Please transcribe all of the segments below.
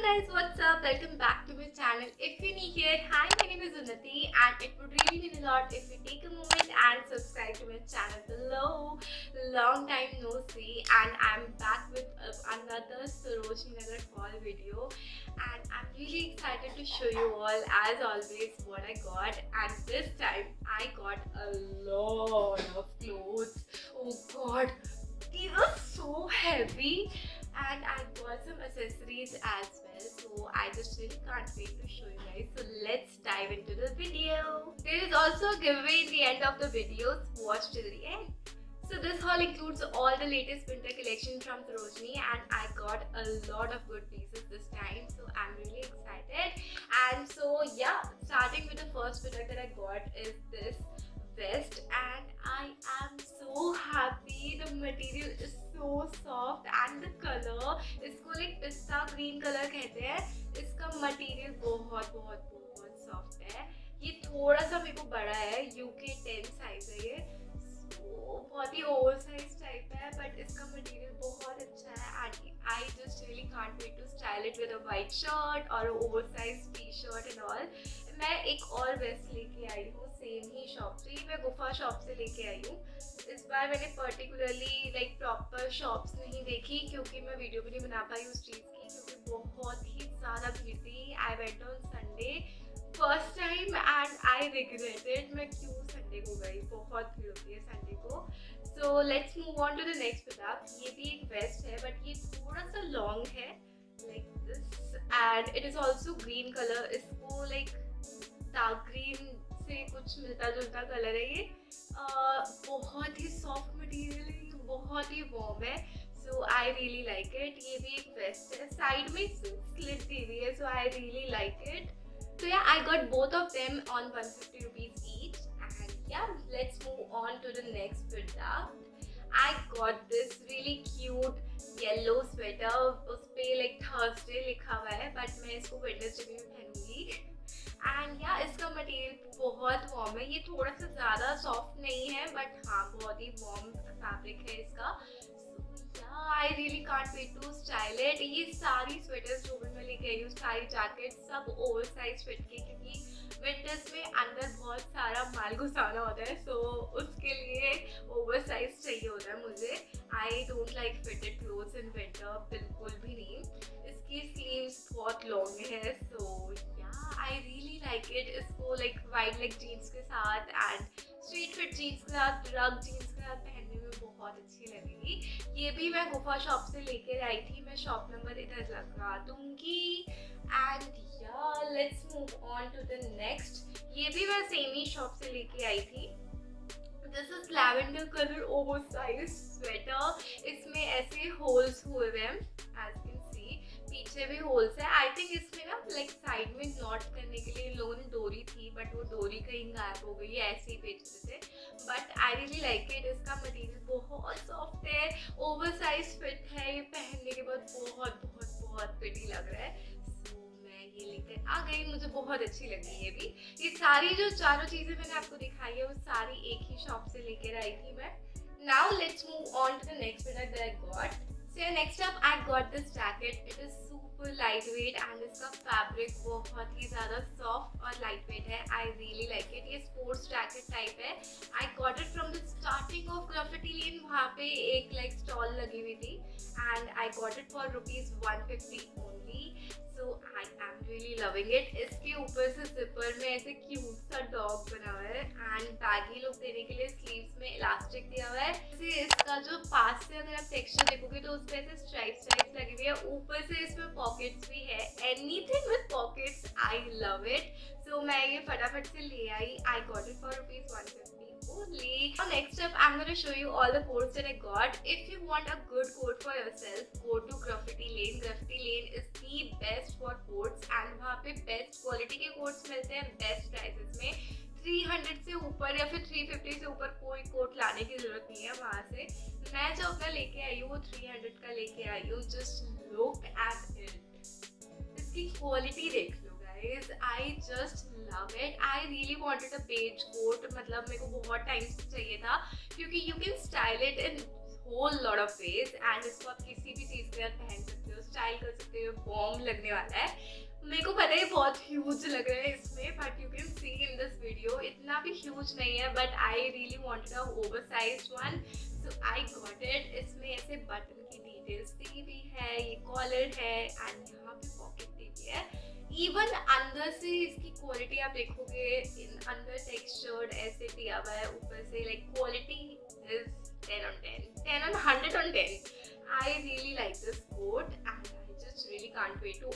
guys, what's up? Welcome back to my channel. If you're new here, hi, my name is Unnati and it would really mean a lot if you take a moment and subscribe to my channel below. Long time no see and I'm back with another Sarojini Nagar haul video and I'm really excited to show you all as always what I got, and this time I got a lot of clothes. Oh god, these are so heavy. And I got some accessories as well, so I just really can't wait to show you guys. So let's dive into the video. There is also a giveaway in the end of the video, so watch till the end. So this haul includes all the latest winter collection from Sarojini and I got a lot of good pieces this time, so I'm really excited. And so yeah, starting with the first product that I got is this vest and I am so happy. The material is so soft and the color, इसको like पिस्ता green colour कहते हैं, इसका material बहुत बहुत बहुत soft है. ये थोड़ा सा मेरे को बड़ा है, UK 10 साइज है ये, बहुत ही ओवर साइज टाइप है, बट इसका मटेरियल बहुत अच्छा है and I just really can't wait to style it with a white shirt और over size T shirt and all. मैं एक और वेस्ट लेके आई हूँ सेम ही शॉप से, मैं गुफा शॉप से लेके आई हूँ. इस बार मैंने पर्टिकुलरली लाइक प्रॉपर शॉप्स नहीं देखी क्योंकि मैं वीडियो भी नहीं बना पाई उस चीज़ की, क्योंकि बहुत ही ज़्यादा भीड़ थी. I went on Sunday first time and I regretted मैं क्यों संडे को गई, बहुत भीड़ होती है संडे को. So let's move on to the next product. ये भी एक वेस्ट है बट ये थोड़ा सा लॉन्ग है like this and it is also green colour. इसको लाइक डार्क ग्रीन से कुछ मिलता जुलता कलर है ये. बहुत ही सॉफ्ट मटेरियल है, बहुत ही वार्म है, so I really like it. ये भी एक वेस्ट है, साइड में स्लिट दी हुई है, so I really like it. So yeah, I got both of them on 150 rupees each, and yeah, let's move on to the next product. I got this really cute yellow sweater. उस पे like Thursday लिखा हुआ है, but मैं इसको Wednesday में पहनूंगी. And yeah, इसका material बहुत वार्म है. ये थोड़ा सा ज़्यादा सॉफ्ट नहीं है, बट हाँ बहुत ही वार्म फैब्रिक है इसका. I really can't wait to style it. ये सारी स्वेटर्स जो भी मैं लेके आई हूँ, सारी जैकेट सब ओवर साइज फिट के, क्योंकि विंटर्स में अंदर बहुत सारा माल घुसाना होता है, सो उसके लिए ओवर साइज चाहिए होता है मुझे. I don't like fitted clothes in winter, बिल्कुल भी नहीं. इसकी स्लीव्स बहुत लॉन्ग है, सो या आई रियली लाइक इट. इसको लाइक वाइड लेग जीन्स के साथ एंड स्ट्रेट फिट जीन्स के साथ, रग जीन्स के साथ पहनने में बहुत अच्छी लगेगी. ये भी मैं गुफा शॉप से लेकर आई थी, मैं शॉप नंबर इधर लगा दूंगी. एंड या let's move on to the next. ये भी मैं सेम ही शॉप से लेके आई थी. This is lavender colour over size sweater. इसमें ऐसे होल्स हुए हुए हैं, एज कैन सी पीछे भी होल्स है. आई थिंक इसमें ना लाइक साइड में नॉट करने के लिए लोन डोरी थी, बट वो डोरी कहीं गायब हो गई है, ऐसे ही बेच रहे थे. But I really like it. इसका मटेरियल बहुत सॉफ्ट है, ओवर साइज फिट है, ये पहनने के बाद बहुत बहुत बहुत प्रिटी लग रहा है. सो मैं ये लेकर आ गई, मुझे बहुत अच्छी लगी ये भी. ये सारी जो चारों चीज़ें मैंने आपको दिखाई है वो सारी एक ही शॉप से लेकर आई थी मैं. Now let's move on to the next product that I got. So next up I got this jacket. It is super lightweight and इसका फैब्रिक बहुत ही ज़्यादा सॉफ्ट और लाइटवेट है. I really like it. ये स्पोर्ट्स जैकेट टाइप है. I got it from the starting of Graffiti Lane. वहाँ पे एक लाइक स्टॉल लगी हुई थी and I got it for ₹150 only. So I am really loving it. इसके ऊपर से जिपर में ऐसे क्यूट सा डॉग बना हुआ है एंड बैगी लुक देने के लिए स्लीव्स में इलास्टिक दिया हुआ है. जैसे इसका जो पास से अगर आप टेक्सचर देखोगे तो उसपे ऐसे स्ट्राइप्स लगी हुई है. ऊपर से इसमें पॉकेट्स भी है. Anything with pockets, I love it. So मैं ये फटाफट से ले आई. I got it for ₹150 only. Now next up I'm going to show you all the coats that I got. If you want a good coat for yourself, go to Graffiti Lane. Graffiti Lane is the best for coats and वहाँ पे best quality के quotes मिलते हैं best prices में. 300 से ऊपर या फिर 350 से ऊपर कोई कोट लाने की जरूरत नहीं है वहाँ से. मैं जो अपना लेके आई हूँ वो 300 का लेके आई हूँ. जस्ट लुक एट इट, इसकी क्वालिटी देख लो guys. I just love it. I really wanted a beige coat. मतलब मेरे को बहुत टाइम से चाहिए था क्योंकि you can style it in whole lot of ways and इसको आप किसी भी चीज़ के साथ पहन सकते हो. स्टाइल कर सकते हो, बॉम्ब लगने वाला है। मेरे को पता है बहुत ह्यूज लग रहा है इसमें, but you can see in this video इतना भी ह्यूज नहीं है, but I really wanted a oversized one, so I got it. इसमें ऐसे बटन की डिटेल्स दी हुई है, ये कॉलर है एंड यहाँ पे पॉकेट दी हुई है। इवन अंदर से इसकी क्वालिटी आप देखोगे, इन अंदर टेक्सचर्ड ऐसे दिया हुआ है, ऊपर से like quality is 10 on 10, 10 on 100 on 10. I really like this coat and I just really can't wait to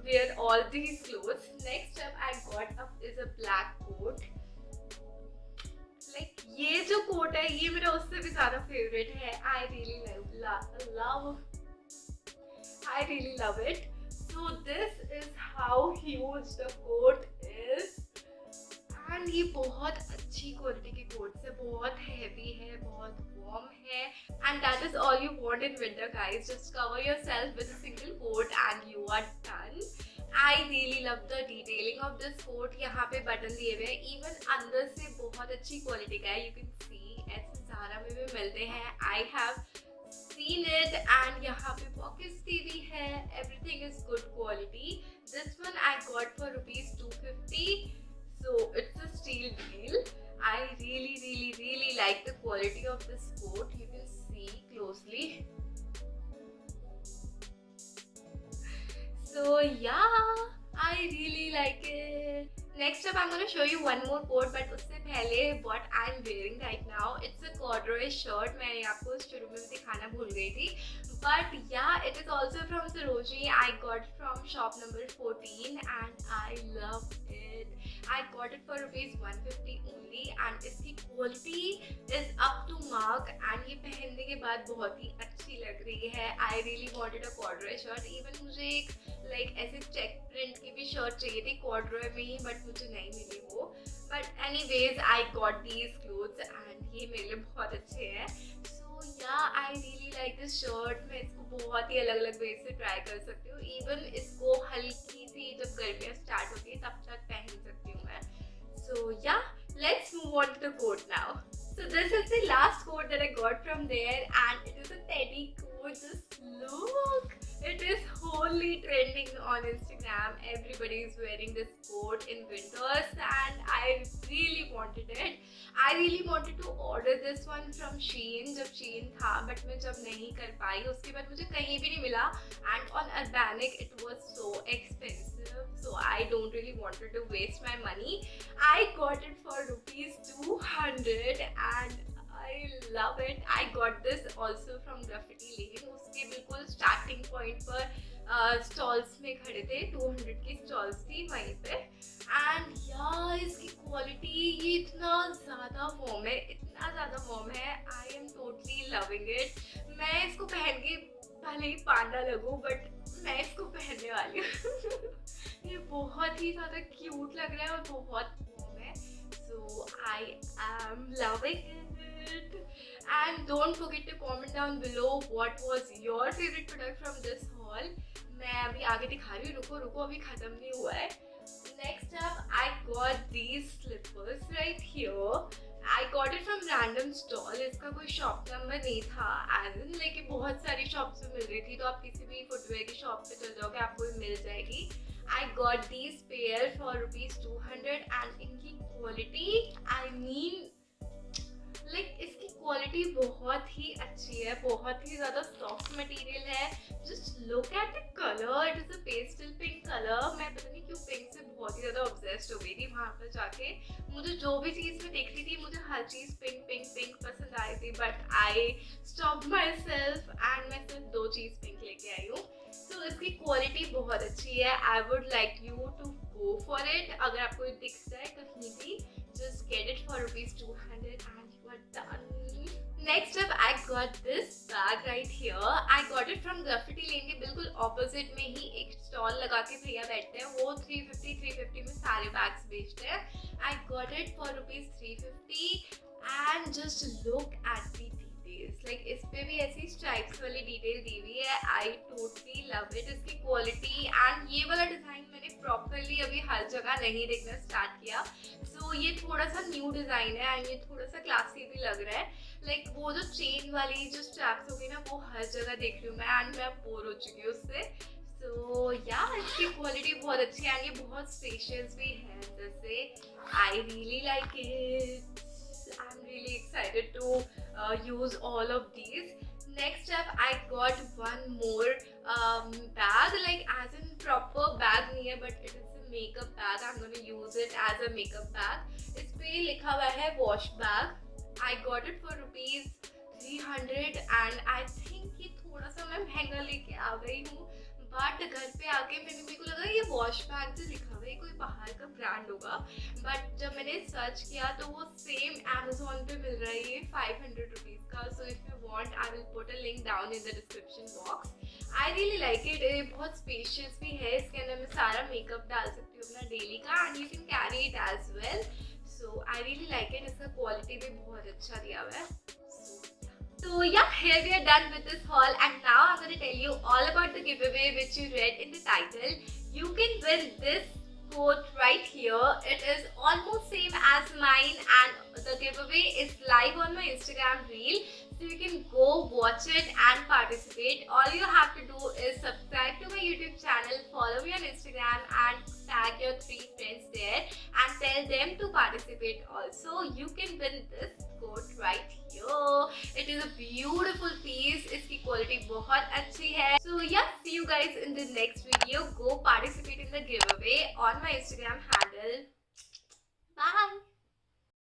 wear all these clothes. Next up I got up is a black coat. Like ये जो coat है ये मेरा उससे भी ज्यादा favourite है. I really love it. So this is how huge the coat is. And ये बहुत अच्छी क्वालिटी की कोट्स है, बहुत हैवी है, बहुत वार्म है, and that is all you want in winter guys. Just cover yourself with a single coat and you are done. I really love the detailing of this coat. यहाँ पे button दिए हुए हैं, even अंदर से बहुत अच्छी क्वालिटी का है. यू कैन सी ऐसे ज़ारा में भी मिलते हैं. I have seen it and यहाँ पे pockets दी हुई है. Everything is good quality. This one I got for rupees 250. So it's a steal deal. I really like the quality of this coat. You can see closely. So yeah, I really like it. Next up I'm going to show you one more coat, but उससे पहले what I'm wearing right now, it's a corduroy shirt. मैंने आपको शुरू में दिखाना भूल गई थी. But yeah, it is also from Sarojini. I got it from shop number 14 and I love it. I got it for rupees 150 only and इसकी quality is up to mark and ये पहनने के बाद बहुत ही अच्छी लग रही है. I really wanted a corduroy shirt. Even मुझे एक like ऐसे check print की भी shirt चाहिए थी corduroy में ही, but मुझे नहीं मिली वो. But anyways, I got these clothes and ये मेरे लिए बहुत अच्छे हैं. Yeah, I really like this shirt. मैं इसको बहुत ही अलग अलग वे से ट्राई कर सकती हूँ. इवन इसको हल्की सी जब गर्मियाँ स्टार्ट होती है तब तक पहन सकती हूँ मैं. So yeah, let's move on to the coat now. So this is the last coat that I got from there and it is a teddy coat. Just look, it is wholly trending on Instagram. Everybody is wearing this coat in winters and I really wanted it. I really wanted to order this one from Shein जब Shein था, but मैं जब नहीं कर पाई उसके बाद मुझे कहीं भी नहीं मिला and on Urbanic it was so expensive, so I don't really wanted to waste my money. I got it for rupees 200 and I love it. I got this also from Graffiti Lane. उसके बिल्कुल starting point पर stalls में खड़े थे. 200 की stalls थी वहीं पे. एंड यार इसकी क्वालिटी ये इतना ज़्यादा वार्म है, इतना ज़्यादा वार्म है. I am totally loving it. मैं इसको पहन के भले ही पांडा लगूं, बट मैं इसको पहनने वाली हूँ. ये बहुत ही ज़्यादा क्यूट लग रहा है और बहुत वार्म है. So I am loving it. And don't forget to comment down below what was your favorite product from this haul. मैं अभी आगे दिखा रही हूँ, रुको अभी खत्म नहीं हुआ है. Next up, I got these slippers right here. I got it from random stall. इसका कोई शॉप नंबर नहीं था, लेकिन बहुत सारी शॉप्स में मिल रही थी, तो आप किसी भी फुटवेयर की शॉप पे चल जाओगे आपको मिल जाएगी. I got these pair for rupees 200 and इनकी क्वालिटी, I mean इसकी क्वालिटी बहुत ही अच्छी है, बहुत ही ज़्यादा सॉफ्ट मटेरियल है. Just look at the colour, it is a pastel pink colour. मैं पता नहीं क्यों पिंक से बहुत ही ज़्यादा ऑब्सेस्ड हो गई थी वहाँ पर जाके. मुझे जो भी चीज़ मैं देख रही थी मुझे हर चीज़ पिंक पिंक पिंक पसंद आई थी, but I stop my self and मैं सिर्फ 2 चीज़ पिंक लेके आई हूँ. तो इसकी क्वालिटी बहुत अच्छी है. I would like you to go for it. अगर आपको दिख जाए कहीं भी, just get it for rupees 200 and you are done. Next up, I got this bag right here. I got it from Graffiti Lane के बिल्कुल opposite में ही एक स्टॉल लगा के भैया बैठते हैं. वो 350 में सारे बैग्स बेचते हैं. I got it for rupees 350 and just look at the details. इस पे भी ऐसी स्ट्राइप्स वाली डिटेल दी हुई है. I totally love it. इसकी क्वालिटी एंड ये वाला डिजाइन मैंने प्रॉपरली अभी हर जगह नहीं देखना स्टार्ट किया. So ये थोड़ा सा न्यू डिजाइन है एंड ये थोड़ा सा क्लासी भी लग रहा है। लाइक वो जो चेन वाली जो स्ट्रैप्स होगी ना वो हर जगह देख रही हूँ मैं एंड मैं बोर हो चुकी हूँ उससे। सो या इसकी क्वालिटी बहुत अच्छी है एंड ये बहुत स्पेशियस भी है अंदर से। I really like it. I am really excited to use all of these. Next up, I got one more bag, like as in proper bag नहीं है, but it is a makeup bag. I'm gonna use it as a makeup bag. इस पे लिखा हुआ है wash bag. I got it for rupees 300 and I think ये थोड़ा सा मैं महंगा लेके आ गई हूँ, बट घर पे आके मेरे को लगा ये वॉश बैग जो लिखा हुआ है कोई बाहर का ब्रांड होगा, बट जब मैंने सर्च किया तो वो सेम Amazon पे मिल रहा है ये 500 रुपीज़ का। So if you want I will put a link down in the description box. I really like it. ये बहुत स्पेशियस भी है, इसके अंदर मैं सारा मेकअप डाल सकती हूँ अपना डेली का and you can carry it as well. So I really like it. इसका क्वालिटी भी बहुत अच्छा दिया हुआ है। So yeah, here we are done with this haul and now I'm going to tell you all about the giveaway which you read in the title. You can win this quote right here. It is almost same as mine and the giveaway is live on my Instagram reel. So you can go watch it and participate. All you have to do is subscribe to my YouTube channel, follow me on Instagram and tag your 3 friends there and tell them to participate also. You can win this coat right here. It is a beautiful piece. इसकी quality बहुत अच्छी है. So yeah, see you guys in the next video. Go participate in the giveaway on my Instagram handle. Bye.